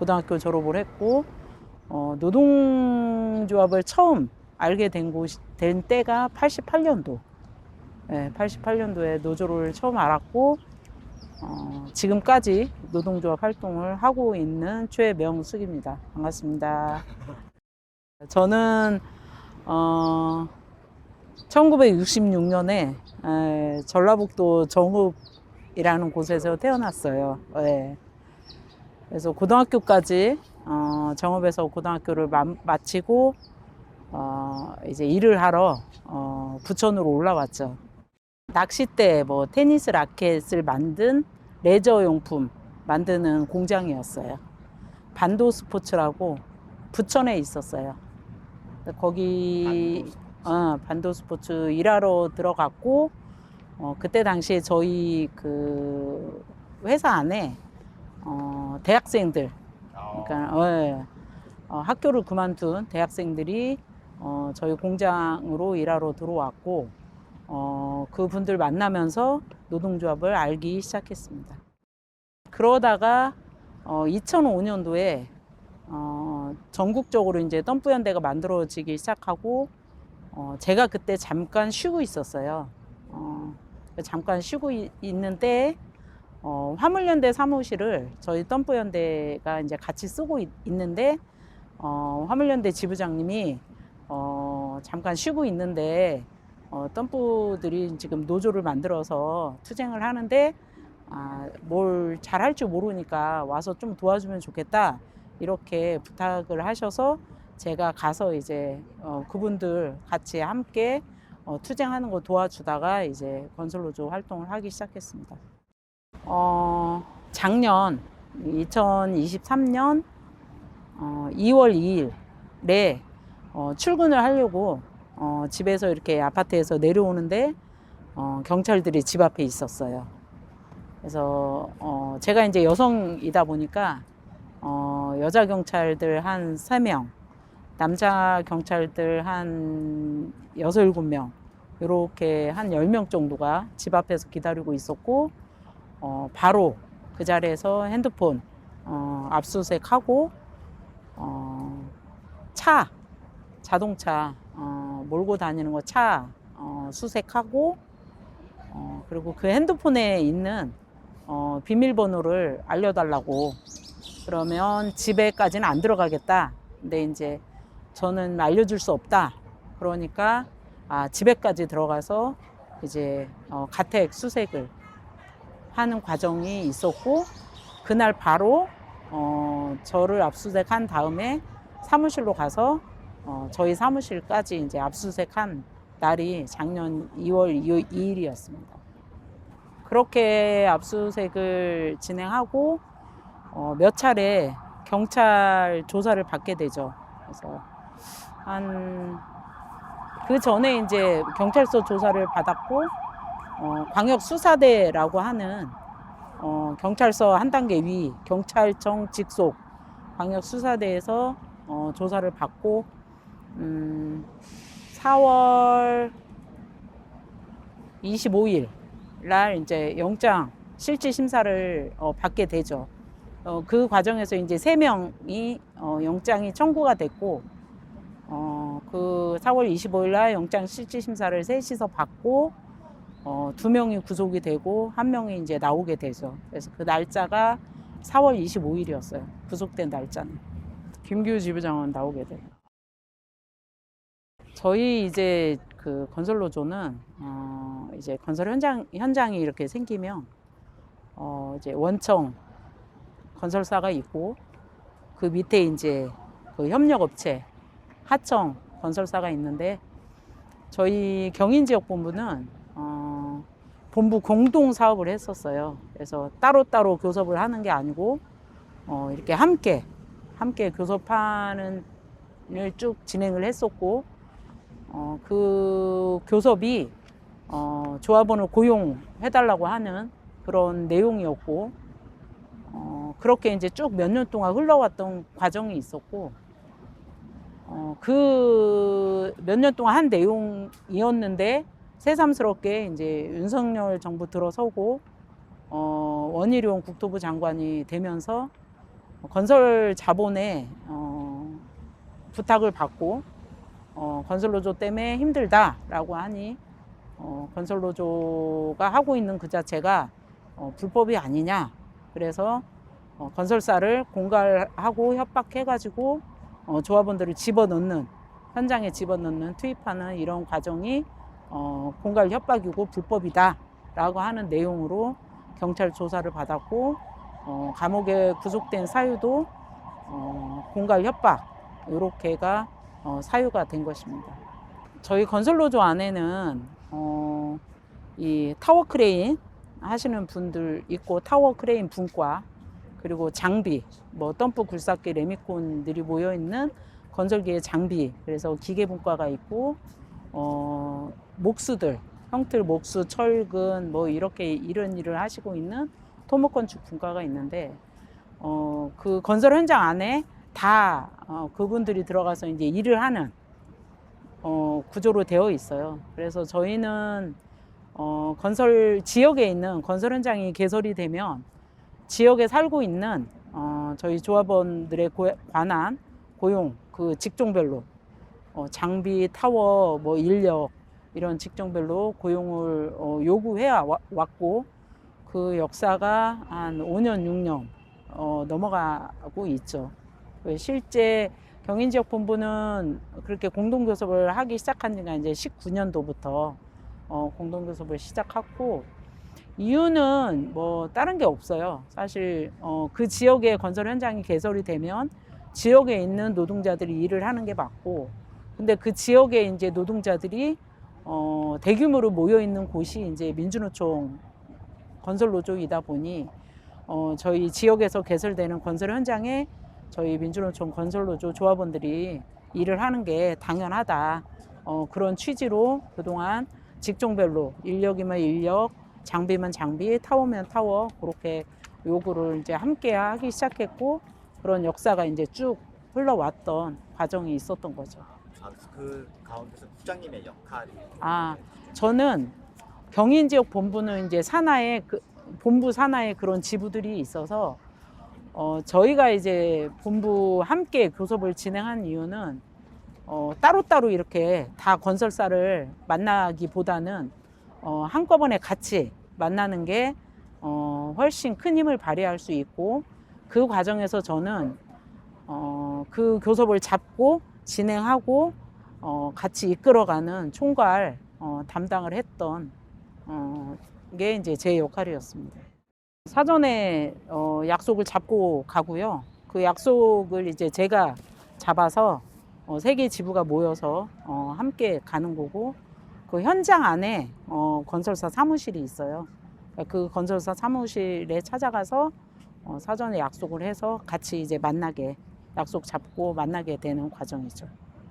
고등학교 졸업을 했고, 노동조합을 처음 알게 된 때가 88년도. 네, 88년도에 노조를 처음 알았고, 지금까지 노동조합 활동을 하고 있는 최명숙입니다. 반갑습니다. 저는 1966년에 전라북도 정읍이라는 곳에서 태어났어요. 네. 그래서 고등학교까지 정읍에서 고등학교를 마치고 이제 일을 하러 부천으로 올라왔죠. 낚싯대, 뭐 테니스 라켓을 만든 레저 용품 만드는 공장이었어요. 반도 스포츠라고 부천에 있었어요. 거기 반도 스포츠 일하러 들어갔고, 그때 당시에 저희 그 회사 안에 대학생들, 그러니까 학교를 그만둔 대학생들이 저희 공장으로 일하러 들어왔고, 그분들 만나면서 노동조합을 알기 시작했습니다. 그러다가 2005년도에 전국적으로 이제 덤프연대가 만들어지기 시작하고, 제가 그때 잠깐 쉬고 있었어요. 잠깐 쉬고 있는데 화물연대 사무실을 저희 덤프연대가 이제 같이 쓰고 있는데, 화물연대 지부장님이 잠깐 쉬고 있는데 덤프들이 지금 노조를 만들어서 투쟁을 하는데 뭘 잘할 줄 모르니까 와서 좀 도와주면 좋겠다, 이렇게 부탁을 하셔서 제가 가서 이제 그분들 같이 함께 투쟁하는 거 도와주다가 이제 건설노조 활동을 하기 시작했습니다. 작년 2023년 2월 2일에 출근을 하려고 집에서 이렇게 아파트에서 내려오는데 경찰들이 집 앞에 있었어요. 그래서 제가 이제 여성이다 보니까 여자 경찰들 한 3명, 남자 경찰들 한 6, 7명, 이렇게 한 10명 정도가 집 앞에서 기다리고 있었고, 바로 그 자리에서 핸드폰 압수수색하고, 자동차 몰고 다니는 거 차 수색하고, 그리고 그 핸드폰에 있는 비밀번호를 알려달라고. 그러면 집에까지는 안 들어가겠다. 근데 이제 저는 알려줄 수 없다. 그러니까 집에까지 들어가서 이제 가택 수색을 하는 과정이 있었고, 그날 바로 저를 압수수색한 다음에 사무실로 가서 저희 사무실까지 이제 압수수색한 날이 작년 2월 2일이었습니다. 그렇게 압수수색을 진행하고 몇 차례 경찰 조사를 받게 되죠. 그래서 그 전에 이제 경찰서 조사를 받았고, 광역수사대라고 하는 경찰서 한 단계 위 경찰청 직속 광역수사대에서 조사를 받고, 4월 25일 날 이제 영장 실질 심사를 받게 되죠. 그 과정에서 이제 3명이 영장이 청구가 됐고, 그 4월 25일 날 영장 실질 심사를 셋이서 받고 2명이 구속이 되고 1명이 이제 나오게 되죠. 그래서 그 날짜가 4월 25일이었어요. 구속된 날짜는. 김규 지부장은 나오게 돼요. 저희 이제 그 건설노조는 이제 건설 현장이 이렇게 생기면 이제 원청 건설사가 있고, 그 밑에 이제 그 협력업체 하청 건설사가 있는데, 저희 경인지역본부는 본부 공동 사업을 했었어요. 그래서 따로따로 교섭을 하는 게 아니고 이렇게 함께 교섭하는 을 쭉 진행을 했었고, 그 교섭이 조합원을 고용해달라고 하는 그런 내용이었고, 그렇게 이제 쭉 몇 년 동안 흘러왔던 과정이 있었고, 그 몇 년 동안 한 내용이었는데, 새삼스럽게 이제 윤석열 정부 들어서고 원희룡 국토부 장관이 되면서 건설 자본에 부탁을 받고 건설노조 때문에 힘들다라고 하니 건설노조가 하고 있는 그 자체가 불법이 아니냐. 그래서 건설사를 공갈하고 협박해가지고 조합원들을 집어넣는, 현장에 집어넣는, 투입하는 이런 과정이 공갈 협박이고 불법이다라고 하는 내용으로 경찰 조사를 받았고, 감옥에 구속된 사유도 공갈 협박, 이렇게가 사유가 된 것입니다. 저희 건설노조 안에는 이 타워 크레인 하시는 분들 있고, 타워 크레인 분과, 그리고 장비, 뭐 덤프 굴삭기 레미콘들이 모여 있는 건설기의 장비, 그래서 기계 분과가 있고, 목수들, 형틀 목수, 철근, 뭐 이렇게 이런 일을 하시고 있는 토목건축 분과가 있는데, 그 건설 현장 안에 다 그분들이 들어가서 이제 일을 하는 구조로 되어 있어요. 그래서 저희는 건설 지역에 있는 건설 현장이 개설이 되면 지역에 살고 있는 저희 조합원들에 관한 고용, 그 직종별로 장비, 타워, 뭐 인력 이런 직종별로 고용을 요구해 왔고, 그 역사가 한 5년, 6년 넘어가고 있죠. 실제 경인지역본부는 그렇게 공동교섭을 하기 시작한 지가 이제 19년도부터 공동교섭을 시작했고, 이유는 뭐 다른 게 없어요. 사실 그 지역의 건설 현장이 개설이 되면 지역에 있는 노동자들이 일을 하는 게 맞고, 근데 그 지역에 이제 노동자들이 대규모로 모여 있는 곳이 이제 민주노총 건설노조이다 보니 저희 지역에서 개설되는 건설 현장에 저희 민주노총 건설노조 조합원들이 일을 하는 게 당연하다. 그런 취지로 그동안 직종별로 인력이면 인력, 장비면 장비, 타워면 타워, 그렇게 요구를 이제 함께 하기 시작했고, 그런 역사가 이제 쭉 흘러왔던 과정이 있었던 거죠. 그 가운데서 국장님의 역할이. 저는 경인지역 본부는 이제 산하에 본부 산하에 그런 지부들이 있어서 저희가 이제 본부 함께 교섭을 진행한 이유는 따로따로 이렇게 다 건설사를 만나기보다는 한꺼번에 같이 만나는 게 훨씬 큰 힘을 발휘할 수 있고, 그 과정에서 저는 그 교섭을 잡고 진행하고 같이 이끌어가는 총괄 담당을 했던 게 이제 제 역할이었습니다. 사전에 약속을 잡고 가고요. 그 약속을 이제 제가 잡아서 세 개 지부가 모여서 함께 가는 거고, 그 현장 안에 건설사 사무실이 있어요. 그 건설사 사무실에 찾아가서 사전에 약속을 해서 같이 이제 만나게, 약속 잡고 만나게 되는 과정이죠.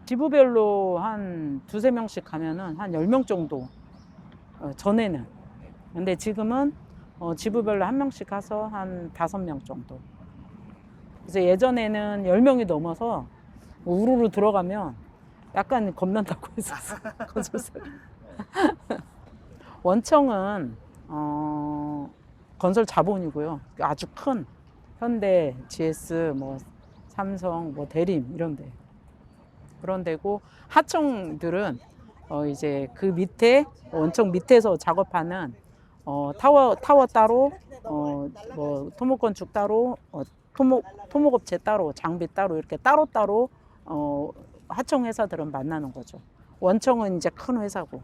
지부별로 한 두세 명씩 가면은 한 10명 정도, 전에는. 근데 지금은 지부별로 한 명씩 가서 한 5명 정도. 그래서 예전에는 10명이 넘어서 우르르 들어가면 약간 겁난다고 했었어. 건설사. 원청은 건설 자본이고요. 아주 큰 현대, GS, 뭐 삼성, 뭐 대림 이런 데. 그런 데고, 하청들은 이제 그 밑에 원청 밑에서 작업하는 타워 따로, 뭐 토목건축 따로, 토목업체 따로, 장비 따로, 이렇게 따로따로 하청 회사들은 만나는 거죠. 원청은 이제 큰 회사고.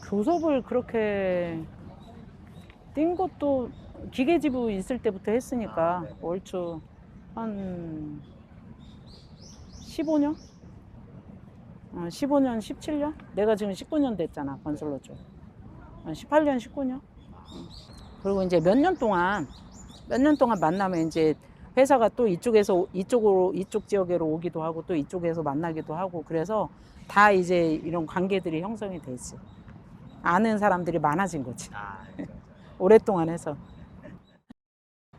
교섭을 그렇게 뛴 것도 기계지부 있을 때부터 했으니까 얼추 한 15년? 15년, 17년? 내가 지금 19년 됐잖아, 건설로죠. 18년, 19년? 그리고 이제 몇 년 동안 만나면 이제 회사가 또 이쪽에서 이쪽 지역으로 오기도 하고, 또 이쪽에서 만나기도 하고, 그래서 다 이제 이런 관계들이 형성이 되지. 아는 사람들이 많아진 거지. 오랫동안 해서.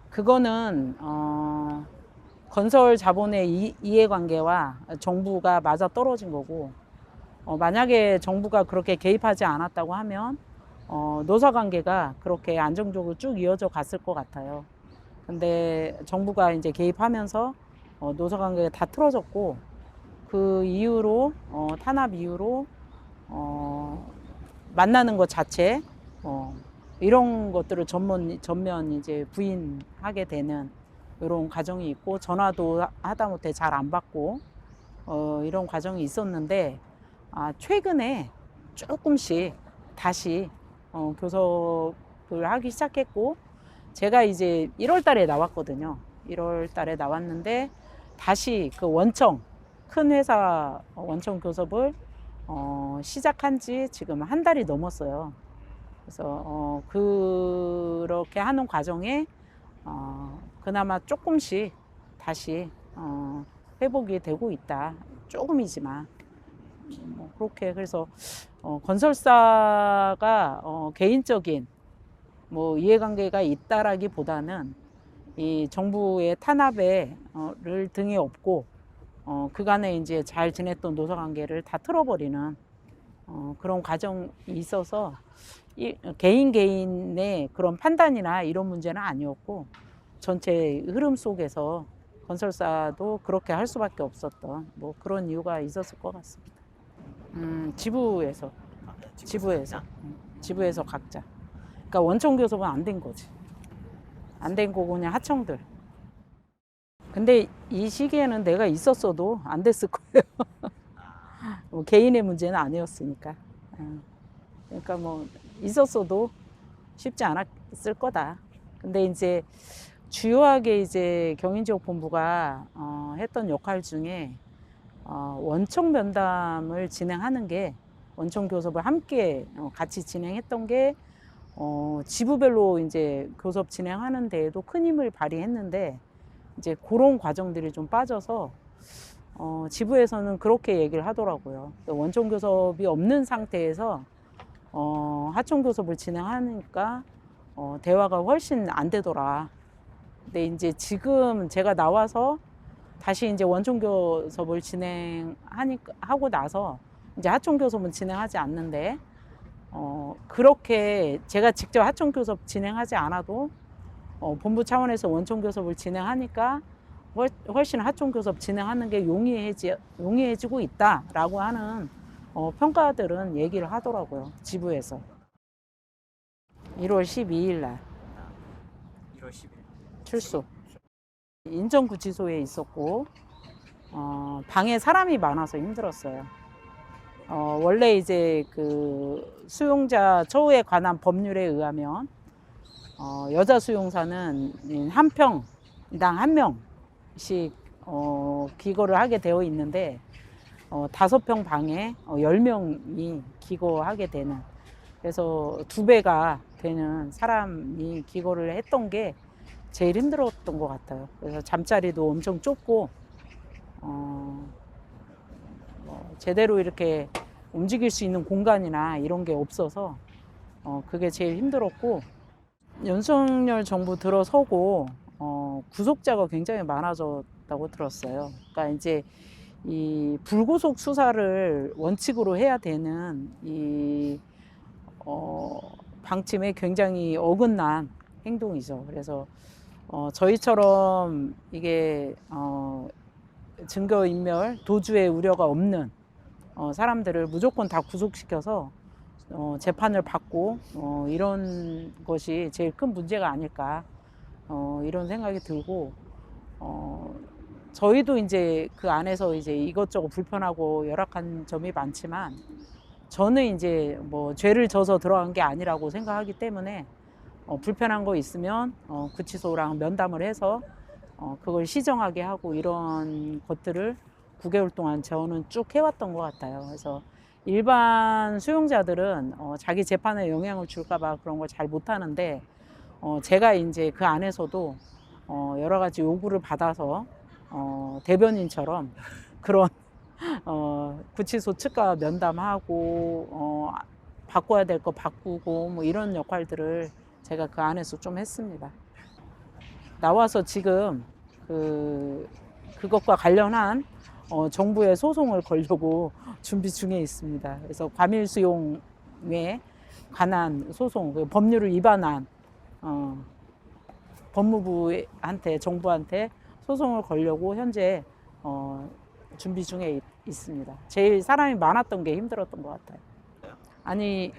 그거는 건설 자본의 이해관계와 정부가 맞아 떨어진 거고, 만약에 정부가 그렇게 개입하지 않았다고 하면 노사관계가 그렇게 안정적으로 쭉 이어져 갔을 것 같아요. 근데 정부가 이제 개입하면서 노사관계가 다 틀어졌고 그 이후로 탄압 이후로 만나는 것 자체 이런 것들을 전면 이제 부인하게 되는 이런 과정이 있고 전화도 하다못해 잘 안 받고 이런 과정이 있었는데 최근에 조금씩 다시 교섭을 하기 시작했고 제가 이제 1월 달에 나왔거든요. 1월 달에 나왔는데 다시 그 원청 큰 회사 원청 교섭을 시작한 지 지금 한 달이 넘었어요. 그래서 그렇게 하는 과정에 그나마 조금씩 다시 회복이 되고 있다. 조금이지만 뭐 그렇게 그래서 건설사가 개인적인 뭐 이해관계가 있다라기보다는 이 정부의 탄압을 등에 업고 그간에 이제 잘 지냈던 노사관계를 다 틀어버리는 그런 과정이 있어서 개인의 그런 판단이나 이런 문제는 아니었고 전체 흐름 속에서 건설사도 그렇게 할 수밖에 없었던 뭐 그런 이유가 있었을 것 같습니다. 지부에서 지부에서 각자. 그러니까 원청 교섭은 안 된 거지. 안 된 거고 그냥 하청들. 근데 이 시기에는 내가 있었어도 안 됐을 거예요. 뭐 개인의 문제는 아니었으니까. 그러니까 뭐 있었어도 쉽지 않았을 거다. 근데 이제 주요하게 이제 경인지역본부가 했던 역할 중에 원청 면담을 진행하는 게 원청 교섭을 함께 같이 진행했던 게 지부별로 이제 교섭 진행하는 데에도 큰 힘을 발휘했는데 이제 그런 과정들이 좀 빠져서 지부에서는 그렇게 얘기를 하더라고요. 원청 교섭이 없는 상태에서 하청 교섭을 진행하니까 대화가 훨씬 안 되더라. 근데 이제 지금 제가 나와서 다시 이제 원청 교섭을 하고 나서 이제 하청 교섭은 진행하지 않는데 그렇게 제가 직접 하청 교섭 진행하지 않아도 본부 차원에서 원청 교섭을 진행하니까 훨씬 하청 교섭 진행하는 게 용이해지고 있다라고 하는 평가들은 얘기를 하더라고요. 지부에서. 1월 12일 날 1월 10일. 출소. 인천구치소에 있었고 방에 사람이 많아서 힘들었어요. 원래 이제 그 수용자 처우에 관한 법률에 의하면 여자 수용사는 한 평당 한 명씩 기거를 하게 되어 있는데 5평 방에 10명이 기거하게 되는, 그래서 2배가 되는 사람이 기거를 했던 게 제일 힘들었던 것 같아요. 그래서 잠자리도 엄청 좁고 제대로 이렇게 움직일 수 있는 공간이나 이런 게 없어서 그게 제일 힘들었고, 윤석열 정부 들어서고 구속자가 굉장히 많아졌다고 들었어요. 그러니까 이제 이 불구속 수사를 원칙으로 해야 되는 이 방침에 굉장히 어긋난 행동이죠. 그래서 저희처럼 이게 증거인멸, 도주의 우려가 없는 사람들을 무조건 다 구속시켜서 재판을 받고 이런 것이 제일 큰 문제가 아닐까 이런 생각이 들고, 저희도 이제 그 안에서 이제 이것저것 불편하고 열악한 점이 많지만 저는 이제 뭐 죄를 져서 들어간 게 아니라고 생각하기 때문에 불편한 거 있으면 구치소랑 면담을 해서 그걸 시정하게 하고 이런 것들을 9개월 동안 저는 쭉 해왔던 것 같아요. 그래서 일반 수용자들은 자기 재판에 영향을 줄까 봐 그런 걸 잘 못하는데 제가 이제 그 안에서도 여러 가지 요구를 받아서 대변인처럼 그런 구치소 측과 면담하고 바꿔야 될 거 바꾸고 뭐 이런 역할들을 제가 그 안에서 좀 했습니다. 나와서 지금 그것과 관련한 정부의 소송을 걸려고 준비 중에 있습니다. 그래서 과밀 수용에 관한 소송, 법률을 위반한 법무부한테 정부한테 소송을 걸려고 현재 준비 중에 있습니다. 제일 사람이 많았던 게 힘들었던 것 같아요. 아니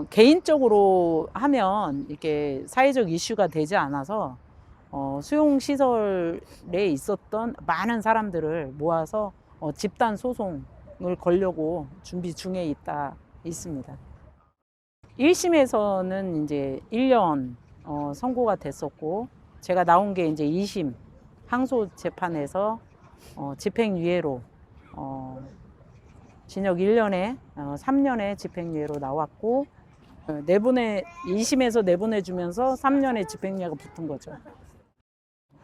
개인적으로 하면 이게 사회적 이슈가 되지 않아서 수용 시설에 있었던 많은 사람들을 모아서 집단 소송을 걸려고 준비 중에 있습니다. 1심에서는 이제 1년 선고가 됐었고, 제가 나온 게 이제 2심 항소 재판에서 집행유예로 징역 1년에 3년의 집행유예로 나왔고, 2심에서 내보내주면서 3년의 집행유예가 붙은 거죠.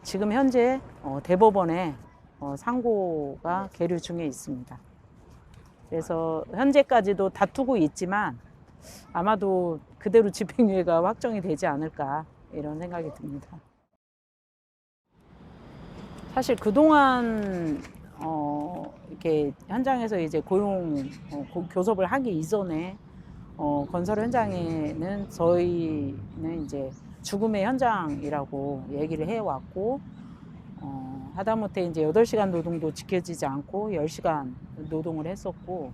지금 현재 대법원에 상고가 계류 중에 있습니다. 그래서 현재까지도 다투고 있지만 아마도 그대로 집행유예가 확정이 되지 않을까 이런 생각이 듭니다. 사실 그동안 이렇게 현장에서 이제 교섭을 하기 이전에 건설 현장에는 저희는 이제 죽음의 현장이라고 얘기를 해왔고, 하다못해 이제 8시간 노동도 지켜지지 않고 10시간 노동을 했었고,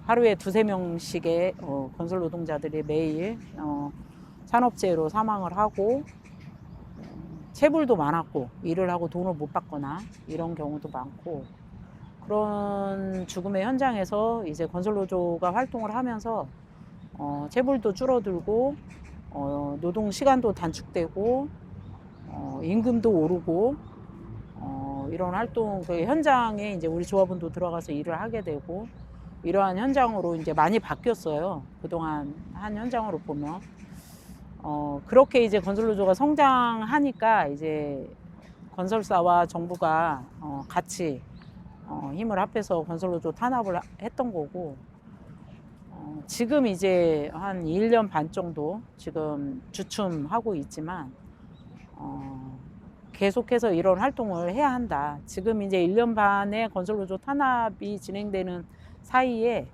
하루에 2~3명씩의 건설 노동자들이 매일 산업재해로 사망을 하고, 체불도 많았고, 일을 하고 돈을 못 받거나 이런 경우도 많고, 그런 죽음의 현장에서 이제 건설노조가 활동을 하면서 체불도 줄어들고, 노동 시간도 단축되고, 임금도 오르고, 이런 활동, 그 현장에 이제 우리 조합원도 들어가서 일을 하게 되고, 이러한 현장으로 이제 많이 바뀌었어요. 그동안 한 현장으로 보면. 그렇게 이제 건설노조가 성장하니까 이제 건설사와 정부가 같이 힘을 합해서 건설노조 탄압을 했던 거고, 지금 이제 한 1년 반 정도 지금 주춤하고 있지만, 계속해서 이런 활동을 해야 한다. 지금 이제 1년 반의 건설노조 탄압이 진행되는 사이에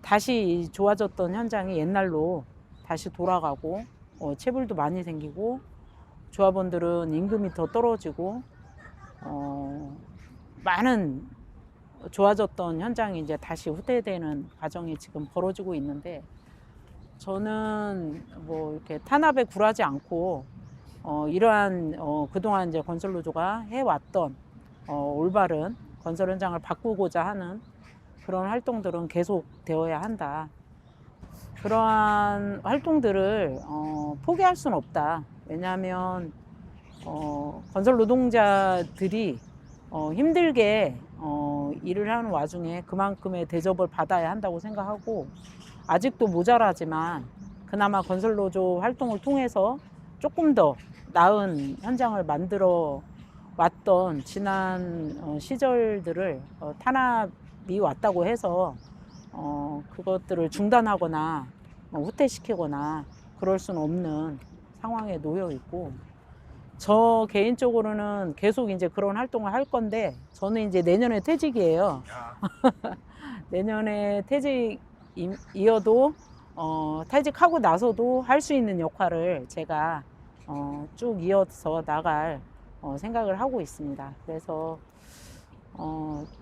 다시 좋아졌던 현장이 옛날로 다시 돌아가고, 체불도 많이 생기고, 조합원들은 임금이 더 떨어지고, 많은 좋아졌던 현장이 이제 다시 후퇴되는 과정이 지금 벌어지고 있는데, 저는 뭐 이렇게 탄압에 굴하지 않고 이러한 그동안 이제 건설노조가 해왔던 올바른 건설 현장을 바꾸고자 하는 그런 활동들은 계속 되어야 한다. 그러한 활동들을 포기할 수는 없다. 왜냐하면 건설 노동자들이 힘들게 일을 하는 와중에 그만큼의 대접을 받아야 한다고 생각하고, 아직도 모자라지만 그나마 건설노조 활동을 통해서 조금 더 나은 현장을 만들어 왔던 지난 시절들을 탄압이 왔다고 해서 그것들을 중단하거나 후퇴시키거나 그럴 수는 없는 상황에 놓여 있고, 저 개인적으로는 계속 이제 그런 활동을 할 건데, 저는 이제 내년에 퇴직이에요. 내년에 퇴직이어도 퇴직하고 나서도 할 수 있는 역할을 제가 쭉 이어서 나갈 생각을 하고 있습니다. 그래서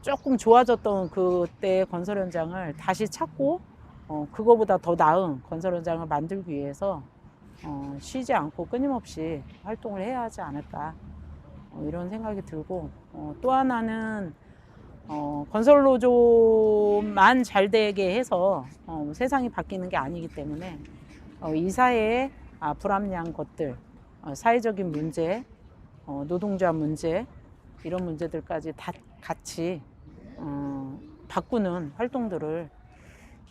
조금 좋아졌던 그때 건설 현장을 다시 찾고 그거보다 더 나은 건설 현장을 만들기 위해서 쉬지 않고 끊임없이 활동을 해야 하지 않을까 이런 생각이 들고, 또 하나는 건설노조만 잘 되게 해서 세상이 바뀌는 게 아니기 때문에 이 사회에 불합리한 것들, 사회적인 문제, 노동자 문제, 이런 문제들까지 다 같이 바꾸는 활동들을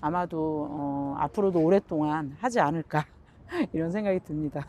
아마도 앞으로도 오랫동안 하지 않을까 이런 생각이 듭니다.